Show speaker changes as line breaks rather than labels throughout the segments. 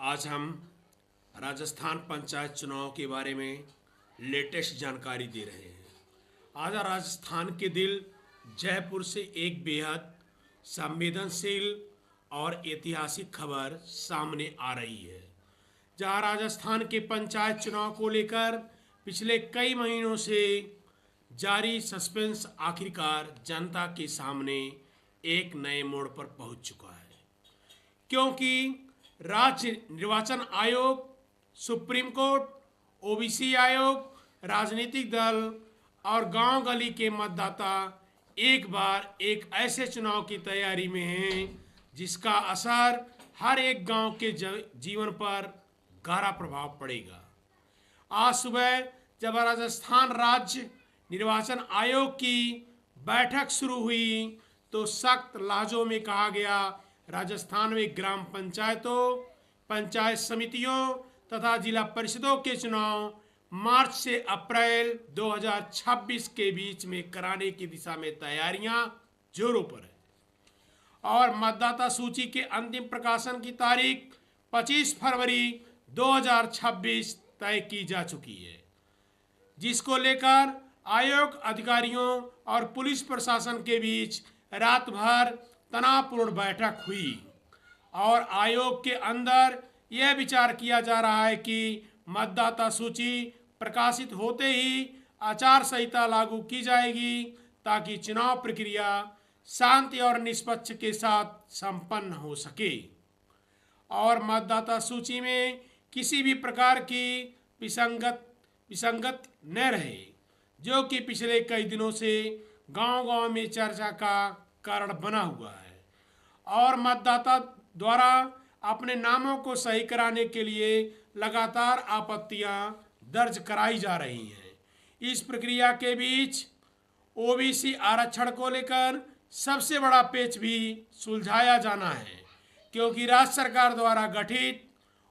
आज हम राजस्थान पंचायत चुनाव के बारे में लेटेस्ट जानकारी दे रहे हैं। आज राजस्थान के दिल जयपुर से एक बेहद संवेदनशील और ऐतिहासिक खबर सामने आ रही है, जहां राजस्थान के पंचायत चुनाव को लेकर पिछले कई महीनों से जारी सस्पेंस आखिरकार जनता के सामने एक नए मोड़ पर पहुंच चुका है, क्योंकि राज्य निर्वाचन आयोग, सुप्रीम कोर्ट, ओबीसी आयोग, राजनीतिक दल और गांव गली के मतदाता एक बार एक ऐसे चुनाव की तैयारी में हैं जिसका असर हर एक गांव के जीवन पर गहरा प्रभाव पड़ेगा। आज सुबह जब राजस्थान राज्य निर्वाचन आयोग की बैठक शुरू हुई तो सख्त लहजों में कहा गया, राजस्थान में ग्राम पंचायतों, पंचायत समितियों तथा जिला परिषदों के चुनाव मार्च से अप्रैल 2026 के बीच में कराने की दिशा में तैयारियां जोरों पर है और मतदाता सूची के अंतिम प्रकाशन की तारीख 25 फरवरी 2026 तय की जा चुकी है, जिसको लेकर आयोग अधिकारियों और पुलिस प्रशासन के बीच रात भर तनावपूर्ण बैठक हुई और आयोग के अंदर यह विचार किया जा रहा है कि मतदाता सूची प्रकाशित होते ही आचार संहिता लागू की जाएगी ताकि चुनाव प्रक्रिया शांति और निष्पक्ष के साथ संपन्न हो सके और मतदाता सूची में किसी भी प्रकार की विसंगत न रहे, जो कि पिछले कई दिनों से गांव-गांव में चर्चा का कारण बना हुआ है और मतदाता द्वारा अपने नामों को सही कराने के लिए लगातार आपत्तियां दर्ज कराई जा रही हैं। इस प्रक्रिया के बीच ओबीसी आरक्षण को लेकर सबसे बड़ा पेच भी सुलझाया जाना है, क्योंकि राज्य सरकार द्वारा गठित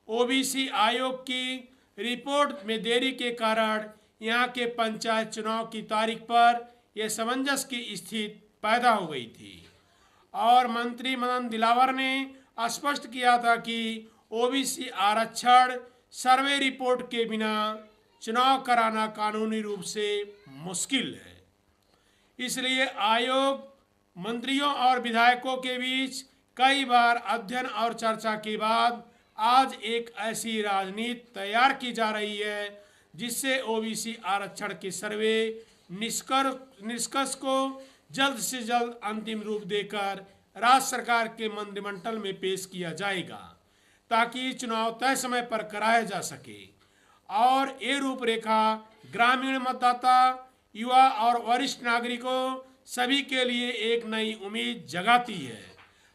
ओबीसी आयोग की रिपोर्ट में देरी के कारण यहां के पंचायत चुनाव की तारीख पर यह असमंजस की स्थिति पैदा हो गई थी और मंत्री मदन दिलावर ने स्पष्ट किया था कि ओबीसी आरक्षण सर्वे रिपोर्ट के बिना चुनाव कराना कानूनी रूप से मुश्किल है। इसलिए आयोग मंत्रियों और विधायकों के बीच कई बार अध्ययन और चर्चा के बाद आज एक ऐसी राजनीति तैयार की जा रही है जिससे ओबीसी आरक्षण के सर्वे निष्कर्ष को जल्द से जल्द अंतिम रूप देकर राज्य सरकार के मंत्रिमंडल में पेश किया जाएगा ताकि चुनाव तय समय पर कराया जा सके और ये रूपरेखा ग्रामीण मतदाता, युवा और वरिष्ठ नागरिकों सभी के लिए एक नई उम्मीद जगाती है।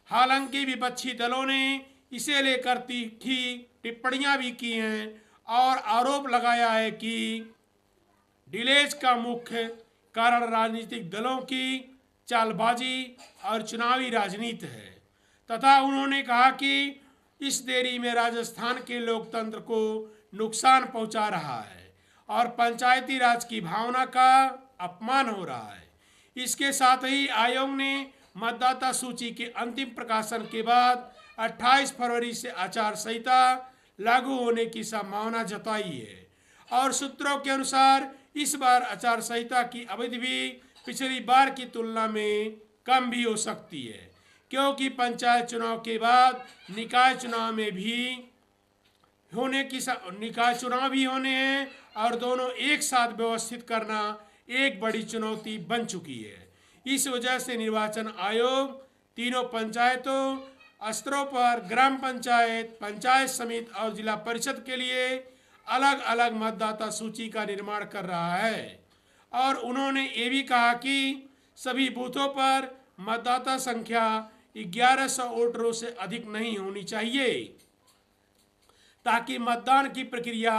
हालांकि विपक्षी दलों ने इसे लेकर तीखी टिप्पणियां भी की हैं और आरोप लगाया है कि डिलेज का मुख्य कारण राजनीतिक दलों की चालबाजी और चुनावी राजनीति है तथा उन्होंने कहा कि इस देरी में राजस्थान के लोकतंत्र को नुकसान पहुंचा रहा है और पंचायती राज की भावना का अपमान हो रहा है। इसके साथ ही आयोग ने मतदाता सूची के अंतिम प्रकाशन के बाद 28 फरवरी से आचार संहिता लागू होने की संभावना जताई है और सूत्रों के अनुसार इस बार आचार संहिता की अवधि भी पिछली बार की तुलना में कम भी हो सकती है, क्योंकि पंचायत चुनाव के बाद निकाय चुनाव भी होने हैं और दोनों एक साथ व्यवस्थित करना एक बड़ी चुनौती बन चुकी है। इस वजह से निर्वाचन आयोग तीनों पंचायतों स्तरों पर ग्राम पंचायत, पंचायत समिति और जिला परिषद के लिए अलग अलग मतदाता सूची का निर्माण कर रहा है और उन्होंने ये भी कहा कि सभी बूथों पर मतदाता संख्या 1100 वोटरों से अधिक नहीं होनी चाहिए ताकि मतदान की प्रक्रिया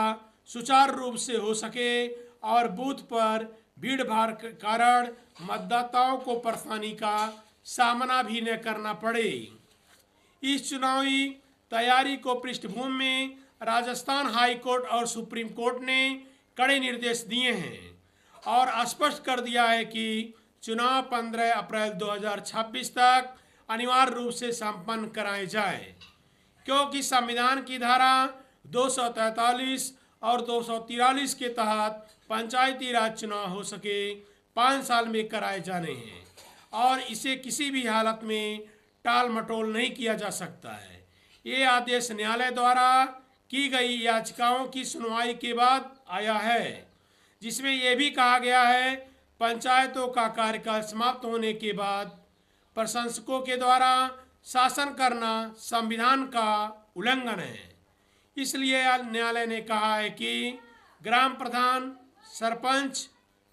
सुचारू रूप से हो सके और बूथ पर भीड़ भाड़ के कारण मतदाताओं को परेशानी का सामना भी न करना पड़े। इस चुनावी तैयारी को पृष्ठभूमि में राजस्थान हाई कोर्ट और सुप्रीम कोर्ट ने कड़े निर्देश दिए हैं और स्पष्ट कर दिया है कि चुनाव 15 अप्रैल 2026 तक अनिवार्य रूप से संपन्न कराए जाए। क्योंकि संविधान की धारा 243 और 243 के तहत पंचायती राज चुनाव हो सके 5 साल में कराए जाने हैं और इसे किसी भी हालत में टाल मटोल नहीं किया जा सकता है। ये आदेश न्यायालय द्वारा की गई याचिकाओं की सुनवाई के बाद आया है, जिसमें यह भी कहा गया है पंचायतों का कार्यकाल समाप्त होने के बाद प्रशंसकों के द्वारा शासन करना संविधान का उल्लंघन है। इसलिए न्यायालय ने कहा है कि ग्राम प्रधान, सरपंच,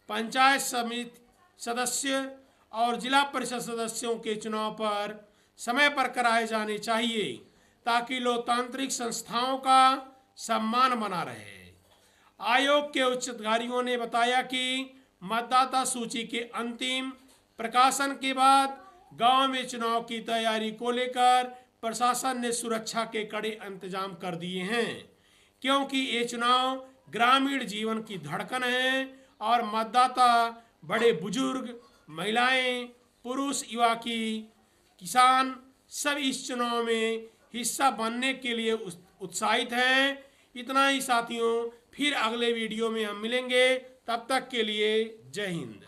पंचायत समिति सदस्य और जिला परिषद सदस्यों के चुनाव पर समय पर कराए जाने चाहिए ताकि लोकतांत्रिक संस्थाओं का सम्मान बना रहे। आयोग के उच्च अधिकारियों ने बताया कि मतदाता सूची के अंतिम प्रकाशन के बाद गांव में चुनाव की तैयारी को लेकर प्रशासन ने सुरक्षा के कड़े इंतजाम कर दिए हैं, क्योंकि ये चुनाव ग्रामीण जीवन की धड़कन है और मतदाता बड़े बुजुर्ग, महिलाएं, पुरुष, युवा की किसान सब इस चुनाव में हिस्सा बनने के लिए उत्साहित हैं। इतना ही साथियों, फिर अगले वीडियो में हम मिलेंगे। तब तक के लिए जय हिंद।